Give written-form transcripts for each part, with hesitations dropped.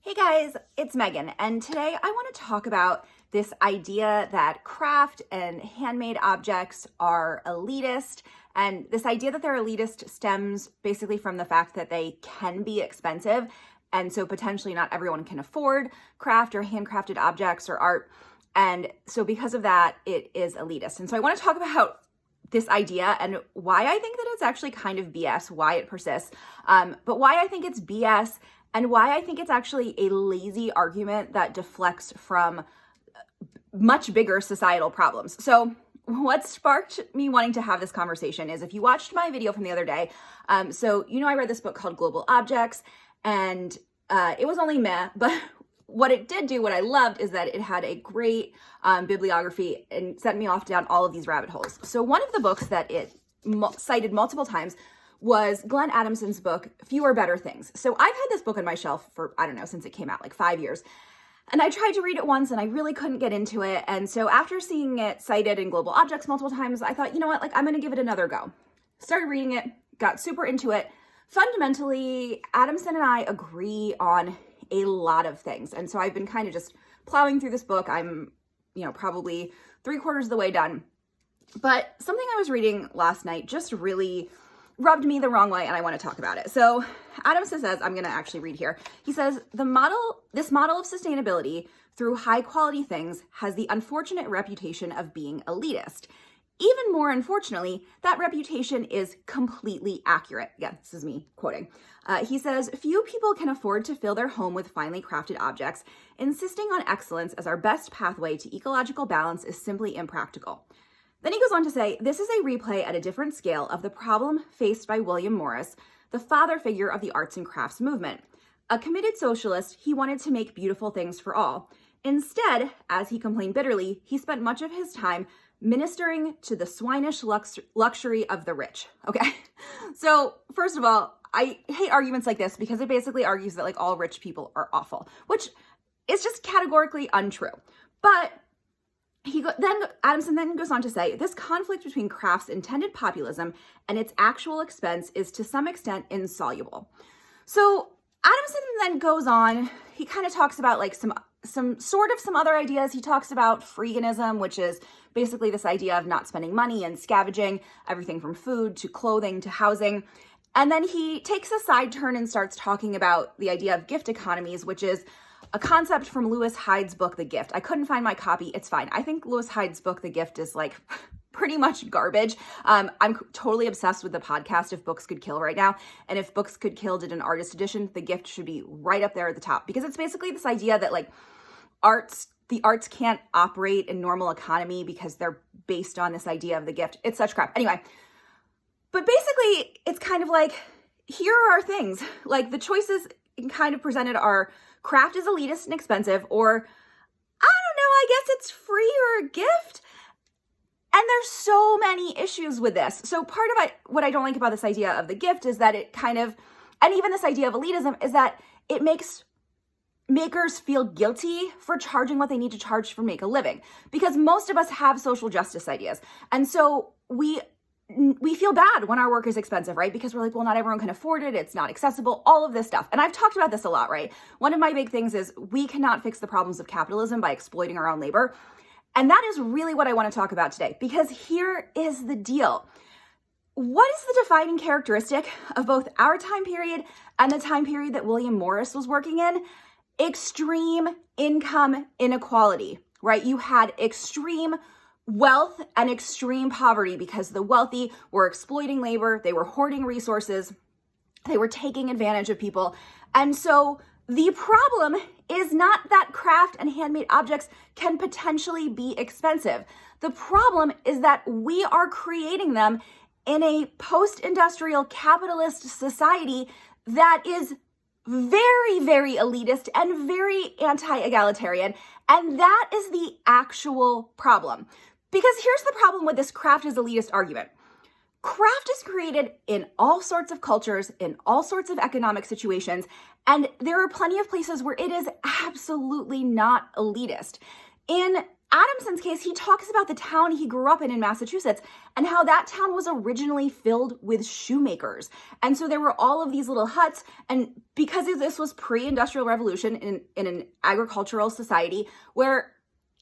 Hey guys, it's Megan, and today I want to talk about this idea that craft and handmade objects are elitist, and this idea that they're elitist stems basically from the fact that they can be expensive, and so potentially not everyone can afford craft or handcrafted objects or art, and so because of that, it is elitist. And so I want to talk about this idea and why I think that it's actually kind of BS, why it persists, but why I think it's BS and why I think it's actually a lazy argument that deflects from much bigger societal problems. So what sparked me wanting to have this conversation is if you watched my video from the other day, I read this book called Global Objects, and it was only meh, but what it did do, what I loved, is that it had a great bibliography and sent me off down all of these rabbit holes. So one of the books that it cited multiple times was Glenn Adamson's book, Fewer Better Things. So I've had this book on my shelf for, since it came out, like 5 years. And I tried to read it once and I really couldn't get into it. And so after seeing it cited in Global Objects multiple times, I thought, you know what, I'm going to give it another go. Started reading it, got super into it. Fundamentally, Adamson and I agree on a lot of things. And so I've been kind of just plowing through this book. I'm, probably 3/4 of the way done. But something I was reading last night just really rubbed me the wrong way, and I want to talk about it. So Adamson says, I'm going to actually read here. He says, this model of sustainability through high quality things has the unfortunate reputation of being elitist. Even more unfortunately, that reputation is completely accurate. Again, this is me quoting. He says, few people can afford to fill their home with finely crafted objects. Insisting on excellence as our best pathway to ecological balance is simply impractical. Then he goes on to say, this is a replay at a different scale of the problem faced by William Morris, the father figure of the arts and crafts movement. A committed socialist, he wanted to make beautiful things for all. Instead, as he complained bitterly, he spent much of his time ministering to the swinish luxury of the rich. Okay, so first of all, I hate arguments like this because it basically argues that all rich people are awful, which is just categorically untrue. But Adamson then goes on to say, this conflict between craft's intended populism and its actual expense is to some extent insoluble. So Adamson then goes on, he kind of talks about some other ideas. He talks about freeganism, which is basically this idea of not spending money and scavenging everything from food to clothing to housing. And then he takes a side turn and starts talking about the idea of gift economies, which is a concept from Lewis Hyde's book, The Gift. I couldn't find my copy. It's fine. I think Lewis Hyde's book, The Gift, is pretty much garbage. I'm totally obsessed with the podcast If Books Could Kill right now. And If Books Could Kill did an artist edition, The Gift should be right up there at the top, because it's basically this idea that the arts can't operate in normal economy because they're based on this idea of the gift. It's such crap. Anyway, but basically it's kind of here are our things. The choices kind of presented are craft is elitist and expensive, or I don't know, I guess it's free or a gift. And there's so many issues with this. So part of what I don't like about this idea of the gift is that it kind of, and even this idea of elitism, is that it makes makers feel guilty for charging what they need to charge for make a living, because most of us have social justice ideas. And so we feel bad when our work is expensive, right? Because we're well, not everyone can afford it. It's not accessible, all of this stuff. And I've talked about this a lot, right? One of my big things is we cannot fix the problems of capitalism by exploiting our own labor. And that is really what I want to talk about today, because here is the deal. What is the defining characteristic of both our time period and the time period that William Morris was working in? Extreme income inequality, right? You had extreme wealth and extreme poverty because the wealthy were exploiting labor, they were hoarding resources, they were taking advantage of people. And so the problem is not that craft and handmade objects can potentially be expensive. The problem is that we are creating them in a post-industrial capitalist society that is very, very elitist and very anti-egalitarian. And that is the actual problem. Because here's the problem with this craft is elitist argument. Craft is created in all sorts of cultures, in all sorts of economic situations, and there are plenty of places where it is absolutely not elitist. In Adamson's case, he talks about the town he grew up in Massachusetts and how that town was originally filled with shoemakers. And so there were all of these little huts. And because this was pre-industrial revolution in an agricultural society where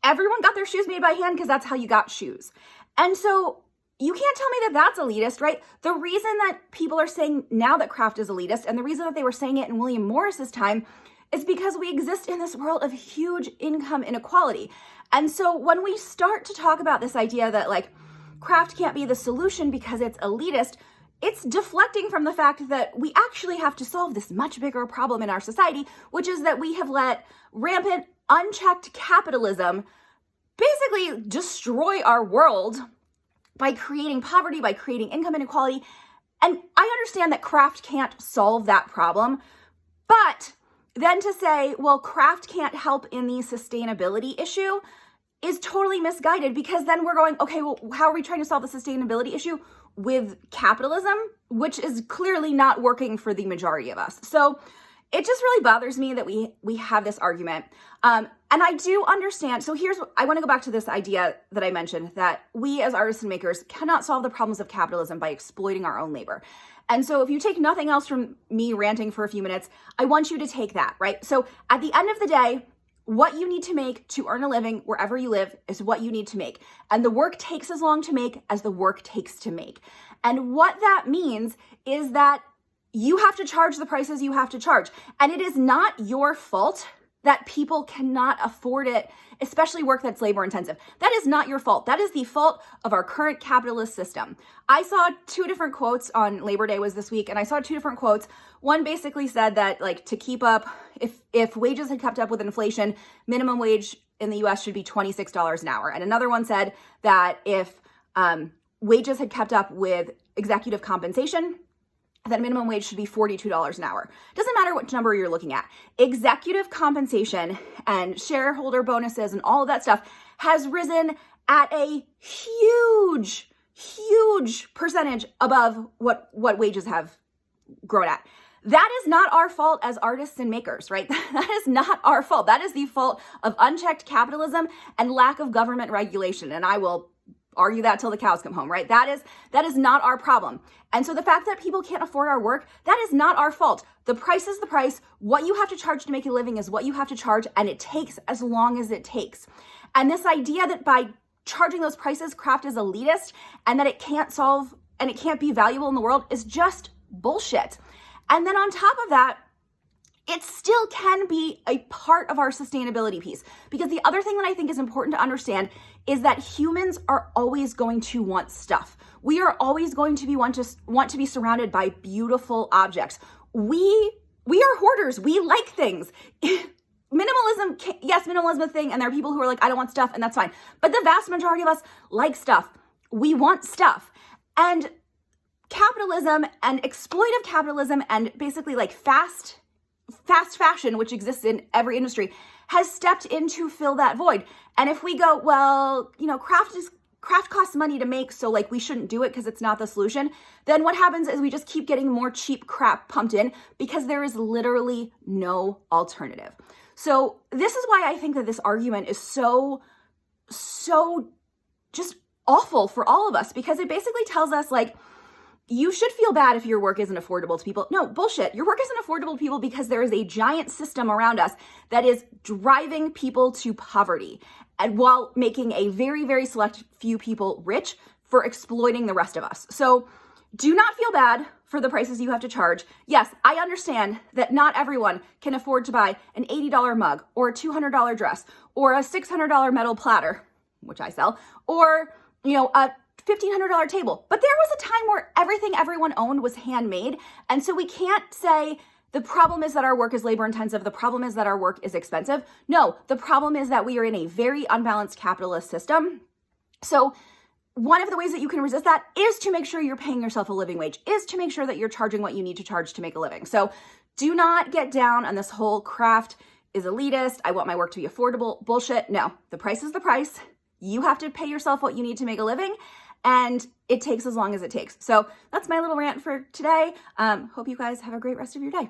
everyone got their shoes made by hand because that's how you got shoes. And so you can't tell me that that's elitist, right? The reason that people are saying now that craft is elitist, and the reason that they were saying it in William Morris's time, is because we exist in this world of huge income inequality. And so when we start to talk about this idea that like craft can't be the solution because it's elitist, it's deflecting from the fact that we actually have to solve this much bigger problem in our society, which is that we have let rampant, unchecked capitalism basically destroy our world by creating poverty, by creating income inequality. And I understand that craft can't solve that problem, but then to say, well, craft can't help in the sustainability issue is totally misguided, because then we're going, okay, well, how are we trying to solve the sustainability issue with capitalism, which is clearly not working for the majority of us. So it just really bothers me that we have this argument. And I do understand. So I want to go back to this idea that I mentioned, that we as artists and makers cannot solve the problems of capitalism by exploiting our own labor. And so if you take nothing else from me ranting for a few minutes, I want you to take that, right? So at the end of the day, what you need to make to earn a living wherever you live is what you need to make. And the work takes as long to make as the work takes to make. And what that means is that you have to charge the prices you have to charge. And it is not your fault that people cannot afford it, especially work that's labor intensive. That is not your fault. That is the fault of our current capitalist system. I saw two different quotes on Labor Day was this week, and I saw two different quotes. One basically said that like to keep up, if wages had kept up with inflation, minimum wage in the US should be $26 an hour. And another one said that if wages had kept up with executive compensation, that minimum wage should be $42 an hour. Doesn't matter which number you're looking at. Executive compensation and shareholder bonuses and all of that stuff has risen at a huge percentage above what wages have grown at. That is not our fault as artists and makers, right? That is not our fault. That is the fault of unchecked capitalism and lack of government regulation. And I will argue that till the cows come home, right? That is not our problem. And so the fact that people can't afford our work, that is not our fault. The price is the price. What you have to charge to make a living is what you have to charge, and it takes as long as it takes. And this idea that by charging those prices, craft is elitist and that it can't solve and it can't be valuable in the world is just bullshit. And then on top of that, it still can be a part of our sustainability piece. Because the other thing that I think is important to understand is that humans are always going to want stuff. We are always going to want to be surrounded by beautiful objects. We are hoarders. We like things. Minimalism, yes, minimalism is a thing, and there are people who are like, I don't want stuff, and that's fine. But the vast majority of us like stuff. We want stuff. And capitalism and exploitive capitalism and basically like fast fashion, which exists in every industry, has stepped in to fill that void. And if we go, well, craft costs money to make, so like we shouldn't do it because it's not the solution, then what happens is we just keep getting more cheap crap pumped in because there is literally no alternative. So this is why I think that this argument is so just awful for all of us, because it basically tells us like, you should feel bad if your work isn't affordable to people. No, bullshit. Your work isn't affordable to people because there is a giant system around us that is driving people to poverty, and while making a very, very select few people rich for exploiting the rest of us. So do not feel bad for the prices you have to charge. Yes, I understand that not everyone can afford to buy an $80 mug or a $200 dress or a $600 metal platter, which I sell, or, a $1,500 table. But there was a time where everything everyone owned was handmade. And so we can't say the problem is that our work is labor intensive. The problem is that our work is expensive. No, the problem is that we are in a very unbalanced capitalist system. So one of the ways that you can resist that is to make sure you're paying yourself a living wage, is to make sure that you're charging what you need to charge to make a living. So do not get down on this whole craft is elitist. I want my work to be affordable bullshit. No, the price is the price. You have to pay yourself what you need to make a living. And it takes as long as it takes. So that's my little rant for today. Hope you guys have a great rest of your day.